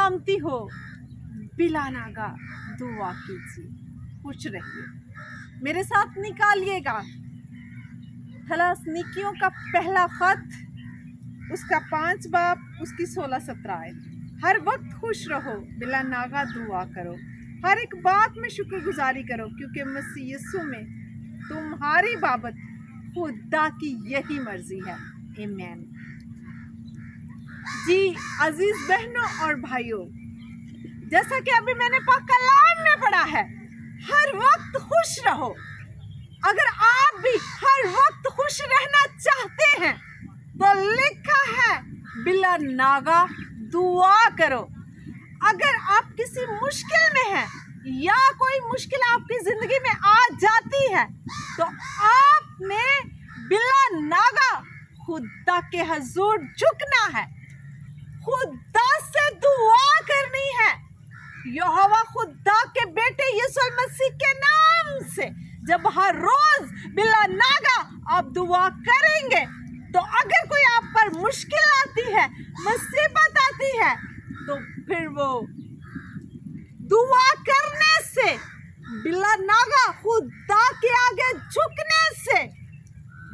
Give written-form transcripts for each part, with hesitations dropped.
मांगती हो बिला नागा दुआ कीजिए, खुश रहिए। मेरे साथ निकालिएगा खलास निकियों का पहला खत, उसका 5 बाब, उसकी 16-17 आयत। हर वक्त खुश रहो, बिला नागा दुआ करो, हर एक बात में शुक्रगुजारी करो, क्योंकि मसीह यीशु में तुम्हारी बाबत खुदा की यही मर्जी है। आमीन। जी अजीज बहनों और भाइयों, जैसा कि अभी मैंने पाक कलाम में पढ़ा है, हर वक्त खुश रहो। अगर आप भी हर वक्त खुश रहना चाहते हैं तो लिखा है बिला नागा दुआ करो। अगर आप किसी मुश्किल में हैं या कोई मुश्किल आपकी जिंदगी में आ जाती है तो आपने बिला नागा खुदा के हजूर झुकना है, खुदा से दुआ करनी है। यहोवा खुदा के बेटे यीशु मसीह के नाम से जब हर रोज बिला नागा आप दुआ करेंगे तो अगर कोई आप पर मुश्किल आती है, मुसीबत आती है, तो फिर वो दुआ करने से, बिला नागा खुदा के आगे झुकने से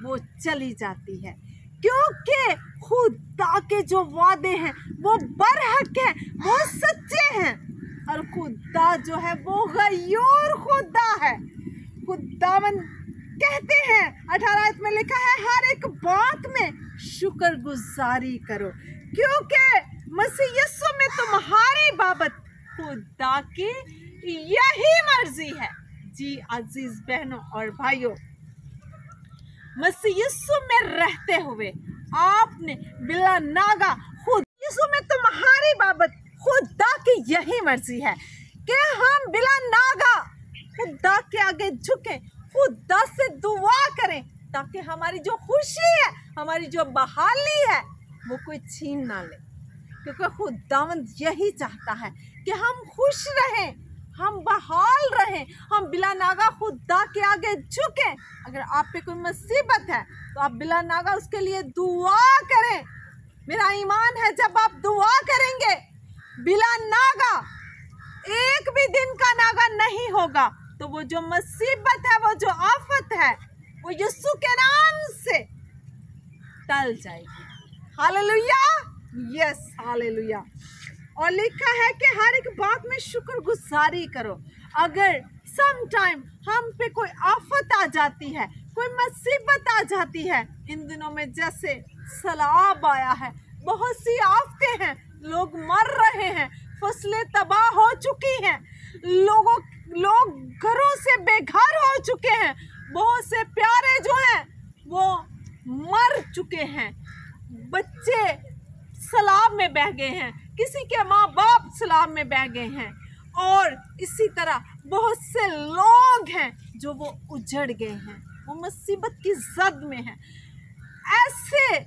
वो चली जाती है। क्योंकि खुदा के जो वादे हैं वो बरहक हैं, वो सच्चे हैं, और खुदा जो है वो गयूर खुदा है। खुदावन कहते हैं 18 आयत में लिखा है हर एक बात में शुक्रगुजारी करो, क्योंकि मसीह यीशु में तुम्हारी बाबत खुदा की यही मर्जी है। जी अजीज बहनों और भाइयों, मसीह यीशु में रहते हुए आपने बिला नागा यीशु में तुम्हारी बाबत खुदा की यही मर्जी है कि हम बिला नागा खुदा के आगे झुके, खुदा से दुआ करें, ताकि हमारी जो खुशी है, हमारी जो बहाली है, वो कोई छीन ना ले। क्योंकि खुदावंद यही चाहता है कि हम खुश रहें, हम बहाल रहें, हम बिला नागा खुदा के आगे झुकें। अगर आप पे कोई मुसीबत है तो आप बिला नागा उसके लिए दुआ करें। मेरा ईमान है जब आप दुआ करेंगे बिला नागा, एक भी दिन का नागा नहीं होगा, तो वो जो मुसीबत है, वो जो आफत है, वो यीशु के नाम से टल जाएगी। Hallelujah, yes hallelujah. और लिखा है कि हर एक बात में शुक्रगुजारी करो। अगर सम टाइम हम पे कोई आफत आ जाती है, कोई मुसीबत आ जाती है, इन दिनों में जैसे सैलाब आया है, बहुत सी आफतें हैं, लोग मर रहे हैं, फसलें तबाह हो चुकी हैं, लोग घरों से बेघर हो चुके हैं, बहुत से प्यारे जो हैं वो मर चुके हैं, बच्चे सैलाब में बह गए हैं, किसी के माँ बाप सैलाब में बह गए हैं, और इसी तरह बहुत से लोग हैं जो वो उजड़ गए हैं, वो मुसीबत की जद में हैं। ऐसे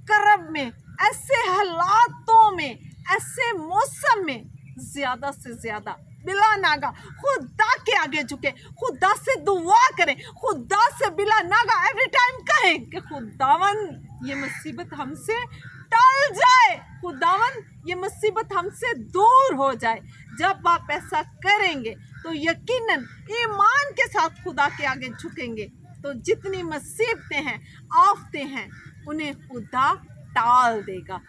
करब में, ऐसे हालातों में, ऐसे मौसम में ज्यादा से ज्यादा बिला नागा खुदा के आगे झुके, खुदा से दुआ करें, खुदा से बिला नागा एवरी टाइम कहें कि खुदावन ये मुसीबत हमसे टल जाए, खुदावन ये मुसीबत हमसे दूर हो जाए। जब आप ऐसा करेंगे तो यकीनन ईमान के साथ खुदा के आगे झुकेंगे तो जितनी मुसीबतें हैं, आफतें हैं, उन्हें खुदा टाल देगा।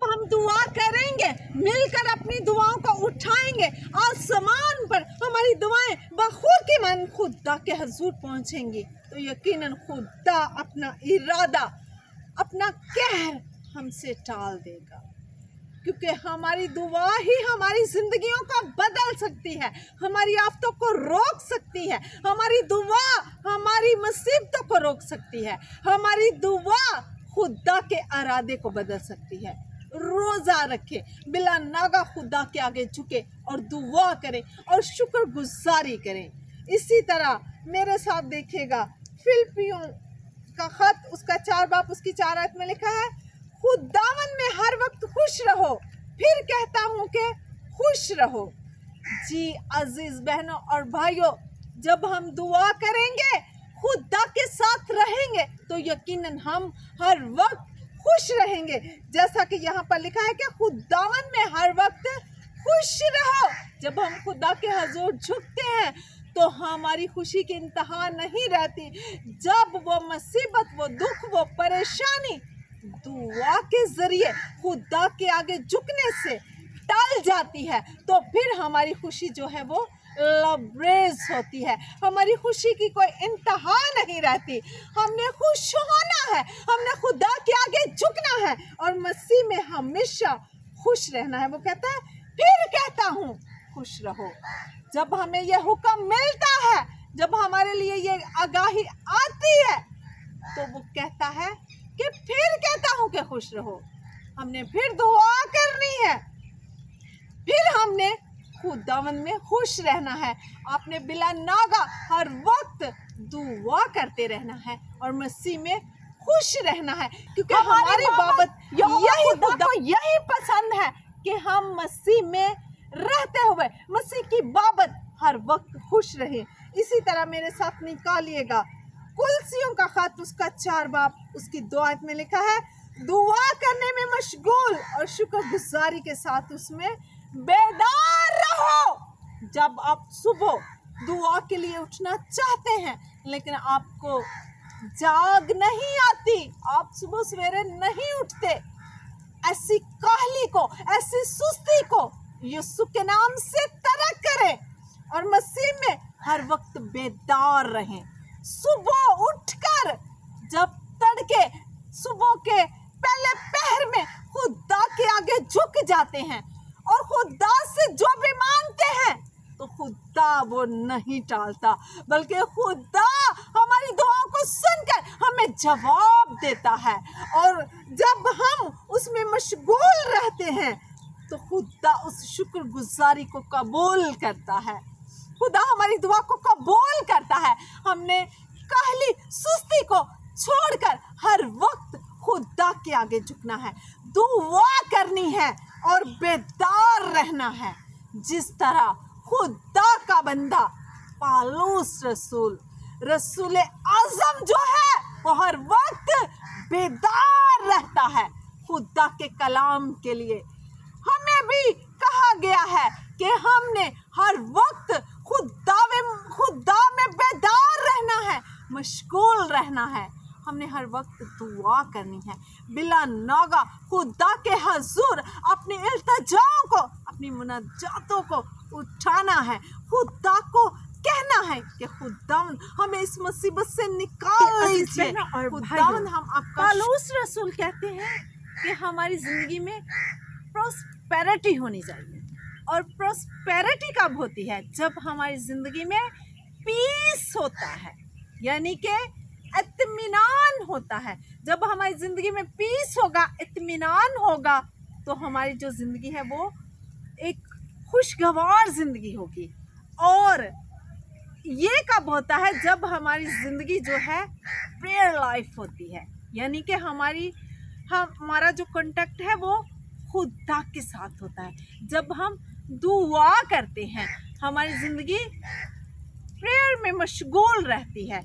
हम दुआ करेंगे, मिलकर अपनी दुआओं को उठाएंगे, आसमान पर हमारी दुआएं बखूबी मन खुदा के हजूर पहुंचेंगी, तो यकीनन खुदा अपना इरादा, अपना कहर हमसे टाल देगा। क्योंकि हमारी दुआ ही हमारी जिंदगियों को बदल सकती है, हमारी आफतों को रोक सकती है, हमारी दुआ हमारी मुसीबतों को रोक सकती है, हमारी दुआ खुदा के इरादे को बदल सकती है। रोज़ा रखे, बिला नागा खुदा के आगे झुके और दुआ करें और शुक्रगुजारी करें। इसी तरह मेरे साथ देखिएगा फिलिपियों का खत, उसका 4 बाब, उसकी 4 आयत में लिखा है खुदावन में हर वक्त खुश रहो, फिर कहता हूँ कि खुश रहो। जी अजीज बहनों और भाइयों, जब हम दुआ करेंगे, खुदा के साथ रहेंगे, तो यकीनन हम हर वक्त खुश रहेंगे। जैसा कि यहाँ पर लिखा है कि खुदावंद में हर वक्त खुश रहो। जब हम खुदा के हजूर झुकते हैं तो हमारी खुशी की इंतहा नहीं रहती। जब वो मुसीबत, वो दुख, वो परेशानी दुआ के जरिए खुदा के आगे झुकने से टल जाती है तो फिर हमारी खुशी जो है वो लबरेज होती है। हमारी खुशी की कोई इंतहा नहीं रहती। हमने खुश होना है, हमने खुदा के आगे झुकना है और मसीह में हमेशा खुश रहना है। वो कहता है फिर कहता हूँ खुश रहो। जब हमें यह हुक्म मिलता है, जब हमारे लिए ये आगाही आती है तो वो कहता है कि फिर कहता हूँ कि खुश रहो। हमने फिर दुआ करनी है, फिर हमने खुदावंद में खुश रहना है। आपने बिला नागा हर वक्त दुआ करते रहना है और मसीह में खुश रहना है, क्योंकि हमारी बाबत यही खुदा को यही पसंद है कि हम मसीह में रहते हुए मसीह की बाबत हर वक्त खुश रहे। इसी तरह मेरे साथ निकालिएगा कुलसियों का खत, उसका 4 बाब, उसकी 2 आयत में लिखा है, दुआ करने में मशगूल और शुक्रगुजारी के साथ उसमें बेदार रहो। जब आप सुबह दुआ के लिए उठना चाहते हैं लेकिन आपको जाग नहीं आती, आप सुबह सवेरे नहीं उठते, ऐसी काहली को, ऐसी सुस्ती को यीशु के नाम से तरक करें और मसीह में हर वक्त बेदार रहें। सुबह उठकर जब तड़के सुबह के पहले पहर में खुदा के आगे झुक जाते हैं और खुदा से जो भी मांगते हैं तो खुदा वो नहीं टालता, बल्कि खुदा हमारी दुआओं को सुनकर हमें जवाब देता है। और जब हम उसमें मशगूल रहते हैं तो खुदा उस शुक्रगुजारी को कबूल करता है। खुदा हमारी दुआ को कबूल करता है। हमने काहली सुस्ती को छोड़कर हर वक्त खुदा के आगे झुकना है, दुआ करनी है और बेदार रहना है। जिस तरह खुदा का बंदा पालूस रसूल आजम जो है वो हर वक्त बेदार रहता है खुदा के कलाम के लिए। हमें भी कहा गया है कि हमने हर वक्त खुदा में बेदार रहना है, मशगूल रहना है। हमने हर वक्त दुआ करनी है, बिला नागा खुदा के हजूर अपनी इल्तिजाओं को, अपनी मुनाजातों को उठाना है। खुदा को कहना है कि खुदावन हमें इस मुसीबत से निकाल लीजिए। खुदावन हम आपका पालूस रसूल कहते हैं कि हमारी ज़िंदगी में प्रॉस्पेरिटी होनी चाहिए। और प्रॉस्पेरिटी कब होती है? जब हमारी ज़िंदगी में पीस होता है, यानी कि इत्मीनान होता है। जब हमारी ज़िंदगी में पीस होगा, इत्मीनान होगा, तो हमारी जो ज़िंदगी है वो एक खुशगवार ज़िंदगी होगी। और ये कब होता है? जब हमारी ज़िंदगी जो है प्रेयर लाइफ होती है, यानी कि हमारा जो कांटेक्ट है वो खुदा के साथ होता है। जब हम दुआ करते हैं, हमारी ज़िंदगी प्रेयर में मशगूल रहती है।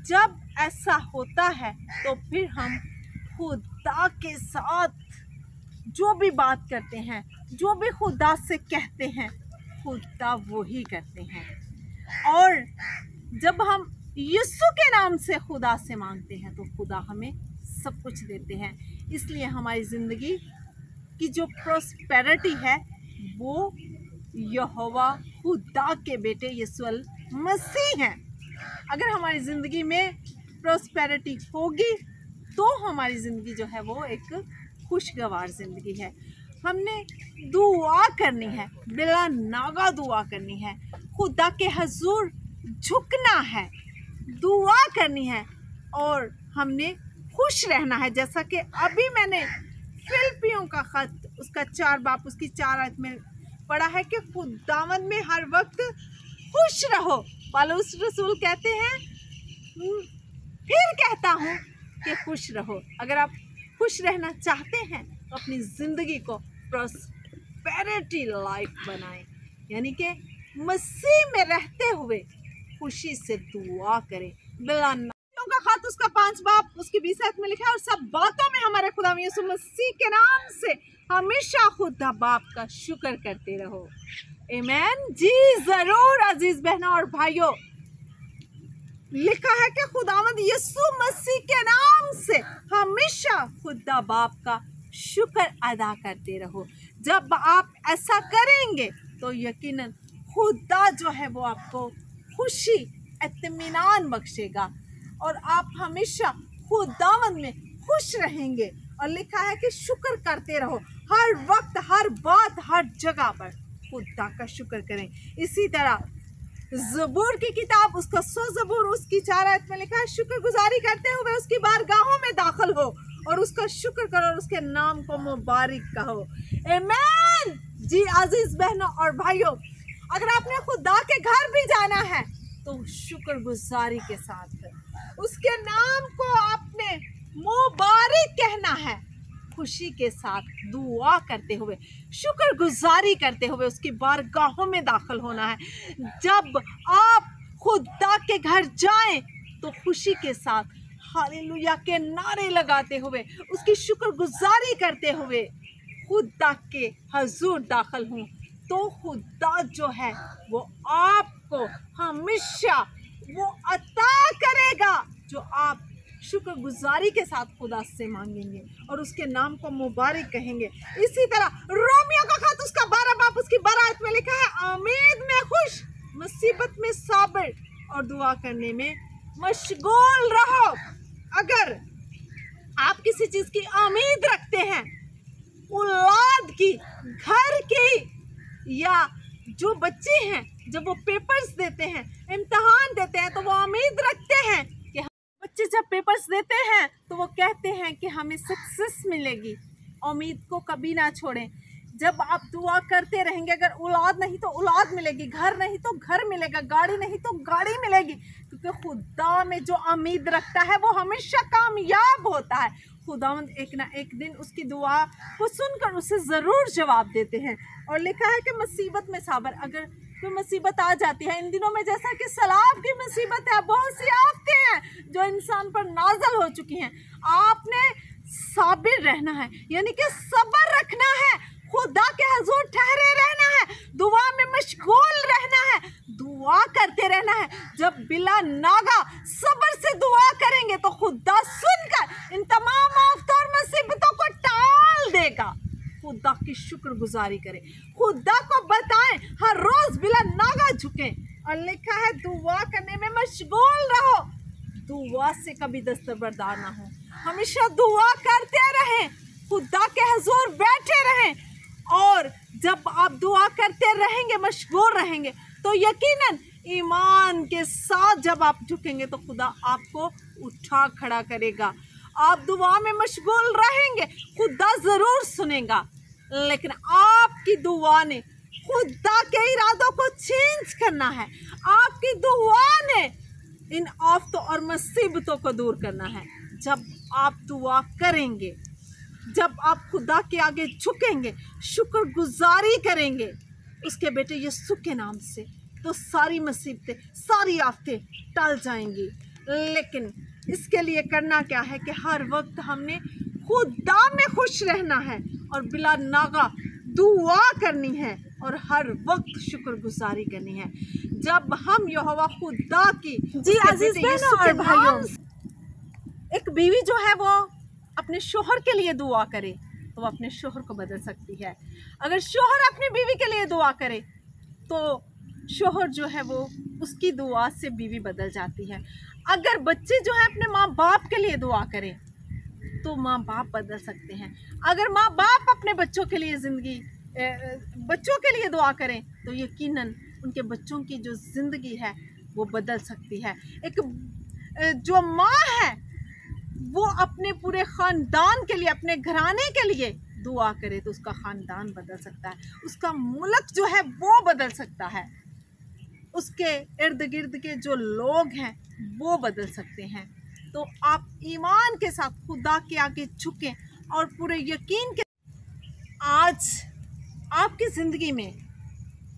जब ऐसा होता है तो फिर हम खुदा के साथ जो भी बात करते हैं, जो भी खुदा से कहते हैं, खुदा वो ही करते हैं। और जब हम यीशु के नाम से खुदा से मांगते हैं तो खुदा हमें सब कुछ देते हैं। इसलिए हमारी ज़िंदगी की जो प्रॉस्पेरिटी है वो यहोवा खुदा के बेटे यीशु मसीह हैं। अगर हमारी ज़िंदगी में प्रॉस्पेरिटी होगी तो हमारी ज़िंदगी जो है वो एक खुशगवार ज़िंदगी है। हमने दुआ करनी है, बिला नागा दुआ करनी है, खुदा के हजूर झुकना है, दुआ करनी है और हमने खुश रहना है। जैसा कि अभी मैंने फिलिपियों का ख़त, उसका 4 बाब, उसकी 4 आयत में पढ़ा है कि खुदावंद में हर वक्त खुश रहो। पालूस रसूल कहते हैं फिर कहता हूँ कि खुश रहो। अगर आप खुश रहना चाहते हैं तो अपनी ज़िंदगी को प्रॉस्पेरिटी लाइफ बनाएं, यानी कि मसीह में रहते हुए खुशी से दुआ करें। बिला का खत उसका 5 बाब उसकी 20 आयत में लिखा है, और सब बातों में हमारे खुदा यीशु मसीह के नाम से हमेशा खुदा बाप का शुक्र करते रहो। आमीन जी जरूर अजीज बहनों और भाइयों, लिखा है कि खुदावंद यीशु मसीह के नाम से हमेशा खुदा बाप का शुक्र अदा करते रहो। जब आप ऐसा करेंगे तो यकीनन खुदा जो है वो आपको खुशी इत्मीनान बख्शेगा और आप हमेशा खुदावंद में खुश रहेंगे। और लिखा है कि शुक्र करते रहो, हर वक्त, हर बात, हर जगह पर खुदा का शुक्र करें। इसी तरह ज़बूर की किताब उसका 100 ज़बूर उसकी 4 आयत में लिखा है, शुक्रगुजारी करते हुए उसकी बारगाहों में दाखिल हो और उसका शुक्र करो और उसके नाम को मुबारक कहो। आमीन जी अजीज बहनों और भाइयों, अगर आपने खुदा के घर भी जाना है तो शुक्रगुजारी के साथ उसके नाम को आपने मुबारक कहना है, खुशी के साथ दुआ करते हुए, शुक्रगुजारी करते हुए उसकी बारगाहों में दाखिल होना है। जब आप खुदा के घर जाएं तो खुशी के साथ हालेलुया के नारे लगाते हुए, उसकी शुक्रगुजारी करते हुए खुदा के हजूर दाखिल हों, तो खुदा जो है वो आपको हमेशा वो अता करेगा जो आप शुक्रगुजारी के साथ खुदा से मांगेंगे और उसके नाम को मुबारक कहेंगे। इसी तरह रोमियो का खत उसका 12 बाब उसकी 12 आयत में लिखा है, उम्मीद में खुश, मुसीबत में साबिर और दुआ करने में मशगूल रहो। अगर आप किसी चीज की उम्मीद रखते हैं, औलाद की, घर की, या जो बच्चे हैं जब वो पेपर्स देते हैं, इम्तिहान देते हैं, तो वो उम्मीद रखते हैं कि बच्चे जब पेपर्स देते हैं तो वो कहते हैं कि हमें सक्सेस मिलेगी। उम्मीद को कभी ना छोड़ें। जब आप दुआ करते रहेंगे, अगर औलाद नहीं तो औलाद मिलेगी, घर नहीं तो घर मिलेगा, गाड़ी नहीं तो गाड़ी मिलेगी, क्योंकि खुदा में जो उम्मीद रखता है वो हमेशा कामयाब होता है। खुदावंद एक ना एक दिन उसकी दुआ को सुनकर उसे ज़रूर जवाब देते हैं। और लिखा है कि मुसीबत में साबर, अगर कोई मुसीबत आ जाती है इन दिनों में, जैसा कि सैलाब की मुसीबत है, बहुत सी आफतें हैं जो इंसान पर नाज़िल हो चुकी हैं, आपने साबिर रहना है, यानी कि सब्र रखना है, खुदा के हजूर ठहरे रहना है, दुआ में मशगूल रहना है, दुआ करते रहना है। जब बिला नागा सब्र से दुआ करेंगे तो खुदा सुनकर इन तमाम आफतों और मुसीबतों को टाल देगा। खुदा की शुक्रगुजारी करें, खुदा को बताएं, हर रोज बिला नागा झुकें। और लिखा है दुआ करने में मशगूल रहो, दुआ से कभी दस्तबरदार ना हो, हमेशा दुआ करते रहें, खुदा के हजूर बैठे रहें। और जब आप दुआ करते रहेंगे, मशगूल रहेंगे, तो यकीनन ईमान के साथ जब आप झुकेंगे तो खुदा आपको उठा खड़ा करेगा। आप दुआ में मशगूल रहेंगे, खुदा ज़रूर सुनेगा, लेकिन आपकी दुआ ने खुदा के इरादों को चेंज करना है, आपकी दुआ ने इन आफतों और मुसीबतों को दूर करना है। जब आप दुआ करेंगे, जब आप खुदा के आगे झुकेंगे, शुक्रगुजारी करेंगे उसके बेटे यीशु के नाम से, तो सारी मुसीबतें, सारी आफतें टल जाएंगी। लेकिन इसके लिए करना क्या है कि हर वक्त हमने खुदा में खुश रहना है और बिला नागा दुआ करनी है और हर वक्त शुक्रगुजारी करनी है। जब हम यहोवा खुदा की जी अजीज बहनों और भाइयों, एक बीवी जो है वो अपने शोहर के लिए दुआ करे तो वो अपने शोहर को बदल सकती है। अगर शोहर अपनी बीवी के लिए दुआ करे तो शोहर जो है वो उसकी दुआ से बीवी बदल जाती है। अगर बच्चे जो है अपने माँ बाप के लिए दुआ करें तो माँ बाप बदल सकते हैं। अगर माँ बाप अपने बच्चों के लिए बच्चों के लिए दुआ करें तो यकीनन उनके बच्चों की जो ज़िंदगी है वो बदल सकती है। एक जो माँ है वो अपने पूरे ख़ानदान के लिए, अपने घराने के लिए दुआ करे तो उसका ख़ानदान बदल सकता है, उसका मुल्क जो है वो बदल सकता है, उसके इर्द गिर्द के जो लोग हैं वो बदल सकते हैं। तो आप ईमान के साथ खुदा के आगे झुकें और पूरे यकीन के आज आपकी ज़िंदगी में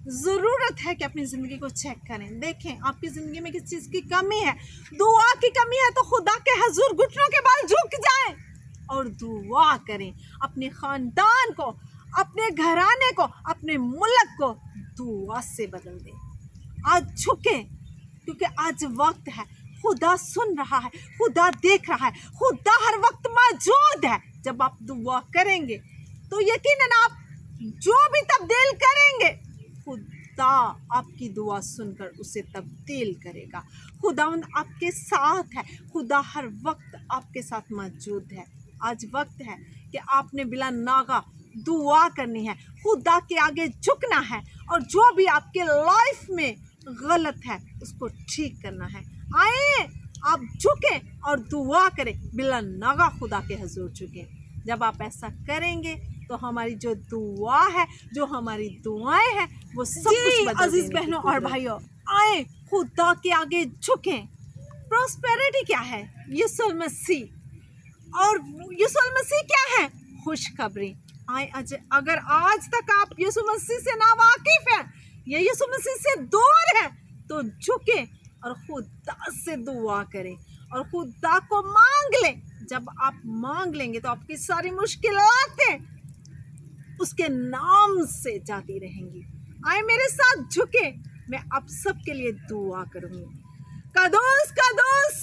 ज़रूरत है कि अपनी ज़िंदगी को चेक करें। देखें आपकी ज़िंदगी में किस चीज़ की कमी है, दुआ की कमी है तो खुदा के हजूर घुटनों के बल झुक जाएं और दुआ करें। अपने ख़ानदान को, अपने घराने को, अपने मुल्क को दुआ से बदल दें। आज झुकें क्योंकि आज वक्त है। खुदा सुन रहा है, खुदा देख रहा है, खुदा हर वक्त मौजूद है। जब आप दुआ करेंगे तो यकीनन आप जो भी तब्दील करेंगे खुदा आपकी दुआ सुनकर उसे तब्दील करेगा। खुदावंद आपके साथ है, खुदा हर वक्त आपके साथ मौजूद है। आज वक्त है कि आपने बिला नागा दुआ करनी है, खुदा के आगे झुकना है और जो भी आपके लाइफ में गलत है उसको ठीक करना है। आए आप झुकें और दुआ करें, बिला नागा खुदा के हुजूर झुकें। जब आप ऐसा करेंगे तो हमारी जो दुआ है, जो हमारी दुआएं हैं वो सब कुछ बदल। अजीज बहनों और भाइयों, आए खुदा के आगे झुकें। प्रॉस्पेरिटी क्या है? यीशु मसीह। और यीशु मसीह क्या है? खुशखबरी। आए अगर आज तक आप यीशु मसीह से ना वाकिफ हैं या यीशु मसीह से दूर हैं तो झुकें और खुदा से दुआ करें और खुदा को मांग लें। जब आप मांग लेंगे तो आपकी सारी मुश्किलातें उसके नाम से जाती रहेंगी। आए मेरे साथ झुके, मैं आप सबके लिए दुआ करूंगी। कदोस कदोस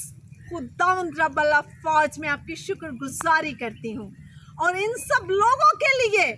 खुदावंद रब्बुल अफ़वाज, मैं आपकी शुक्रगुजारी करती हूँ और इन सब लोगों के लिए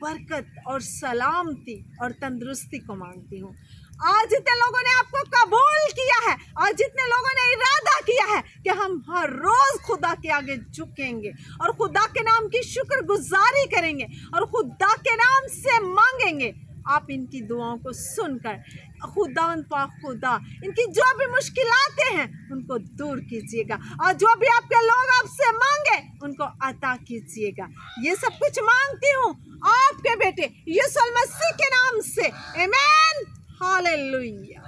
बरकत और सलामती और तंदुरुस्ती को मांगती हूँ। आज जितने लोगों ने आपको कबूल किया है, आज जितने लोगों ने इरादा किया है कि हम हर रोज खुदा के आगे झुकेंगे और खुदा के नाम की शुक्रगुजारी करेंगे और खुदा के नाम से मांगेंगे, आप इनकी दुआओं को सुनकर खुदावंद पाक खुदा इनकी जो भी मुश्किलातें हैं उनको दूर कीजिएगा और जो भी आपके लोग आपसे मांगे उनको अता कीजिएगा। ये सब कुछ मांगती हूँ आपके बेटे यीशु मसीह के नाम से, आमीन, हालेलुया।